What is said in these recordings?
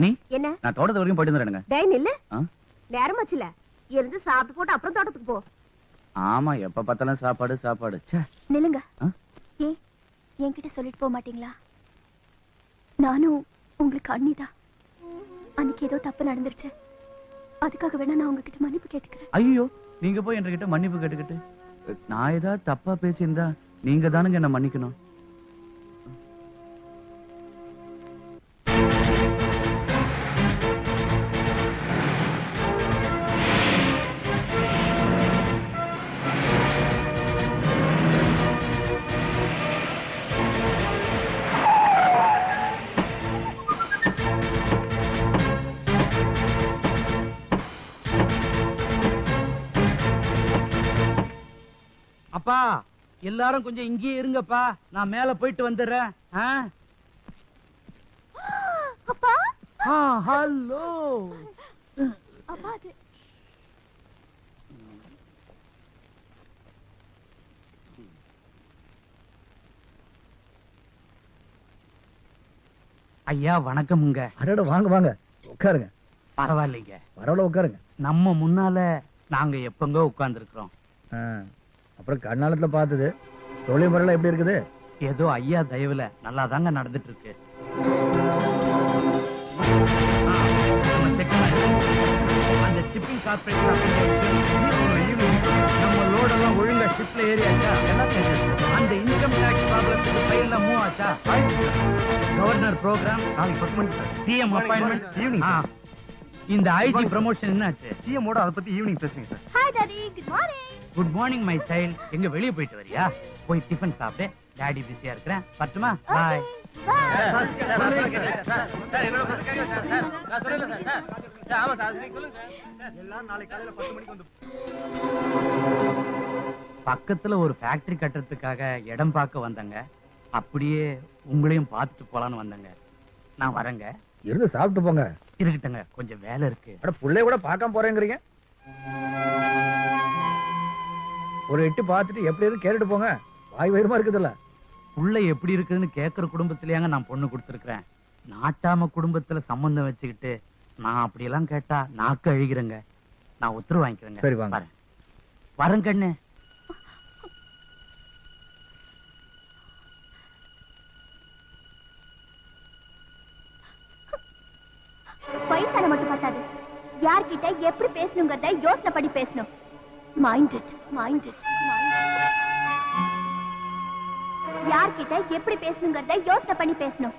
நீ என்ன நான் தோட்டத்து வரைக்கும் போயிட்டு வந்துடுறேங்க. டேய் நில்லு. நேரமாச்சுல இருந்து சாப்பிட்டு போட்டு அப்புறம் தோட்டத்துக்கு போ. ஆமா எப்ப பார்த்தாலும் சாப்பாடு சாப்பாடு. நில்லுங்க. ஏன் என்கிட்ட சொல்லிட்டு போக மாட்டீங்களா? நானும் உங்களுக்கு அண்ணிதான். அன்னைக்கு ஏதோ தப்பு நடந்துருச்சு. அதுக்காக வேணா நான் உங்ககிட்ட மன்னிப்பு கேட்டுக்கிறேன். ஐயோ நீங்க போய் என்கிட்ட மன்னிப்பு கேட்டுக்கிட்டு நான் ஏதாவது தப்பா பேசியிருந்தா நீங்க தானுங்க என்ன மன்னிக்கணும். அப்பா எல்லாரும் கொஞ்சம் இங்கேயே இருங்கப்பா, நான் மேல போயிட்டு வந்துடுறேன். அப்பா ஹலோ அப்பா. அது ஐயா வணக்கமுங்க. அடட வாங்க வாங்க உட்காருங்க. பரவாயில்லைங்க பரவாயில்ல உட்காருங்க. நம்ம முன்னால நாங்க எப்பங்க உட்கார்ந்து இருக்கிறோம். அப்புறம் கண்ணாலத்துல பார்த்தது தொழில் முறையில எப்படி இருக்குது? ஏதோ ஐயா தயவுல நல்லா தாங்க நடந்துட்டு இருக்கு. அந்த ஷிப்பிங் கார்பரேஷன் நம்ம லோடெல்லாம் ஒழுங்கா ஷிப்ல ஏறியாச்சா? அந்த இன்கம் டாக்ஸ் ப்ராப்ளத்துக்கு ஃபைல்ல மூவ் ஆச்சா? Governor program CM appointment evening. இந்த ஐஜி ப்ரமோஷன் என்னாச்சு? சிஎம் ஓட அத பத்தி ஈவினிங் பேசுங்க sir. Hi daddy, good morning. Good morning my child. எங்க வெளிய போயிட்டு வரியா? போய் டிஃபன் சாப்பிடு. டாடி பிஸியா இருக்கறேன். பட்டுமா? பை. பக்கத்துல ஒரு ஃபேக்டரி கட்டறதுக்காக இடம் பார்க்க வந்தங்க. அப்படியே உங்களையும் பார்த்துட்டு போலான்னு வந்தங்க. நான் வரேங்க. இருந்து சாப்பிட்டு போங்க. இருக்கட்டுங்க, கொஞ்சம் வேலை இருக்கு. அட புள்ளைய கூட பார்க்காம போறேங்கறீங்க. ஒரு எட்டு பார்த்துட்டு எப்படி இருக்கு கேட்டுட்டு போங்க. வாய் வயிறுமா இருக்குதுல்ல. புள்ள எப்படி இருக்குதுன்னு கேட்கிற குடும்பத்திலேயாங்க நான் பொண்ணு கொடுத்துருக்கேன். நாட்டாம குடும்பத்துல சம்பந்தம் வச்சுக்கிட்டு நான் அப்படியெல்லாம் கேட்டா நாக்கு அழிகிறேங்க. நான் உத்தரவு வாங்கிக்கிறேங்க. சரி வாங்க. வரேன் கண்ணு. வயசான மட்டும் பத்தாது, யார்கிட்ட எப்படி பேசணுங்கிறத யோசனை பண்ணி பேசணும். Mind it, mind it. யார்கிட்ட எப்படி பேசணுங்கிறத யோசனை பண்ணி பேசணும்.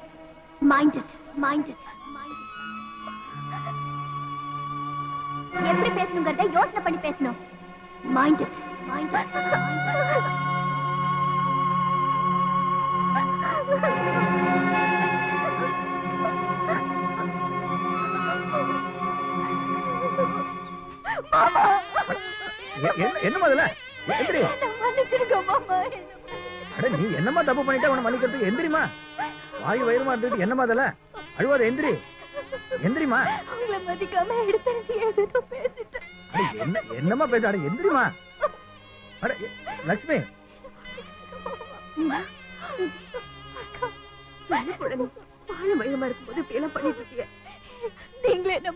Mind it, mind it. எப்படி பேசணுங்கிறத யோசனை பண்ணி பேசணும். Mind it, mind it. என்ன முதல்ல மன்னிச்சிடுங்க மாமா. அட நீ என்னமா தப்பு பண்ணிட்டா உன மன்னிக்கிறதுக்கு எந்திரிமா. வாய் வயிறுமா இருந்துட்டு என்னமா அதல அழுவாத. எந்திரி எந்திரிமா. உங்களை மதிக்காம எடுத்தறிஞ்சு ஏதோ பேசிட்டேன். என்னமா பேச? அட எந்திரிமா. அட லட்சுமி. பால மயமா இருக்கும்போது இப்படி எல்லாம் பண்ணிட்டு இருக்கீங்க. நீங்களே என்ன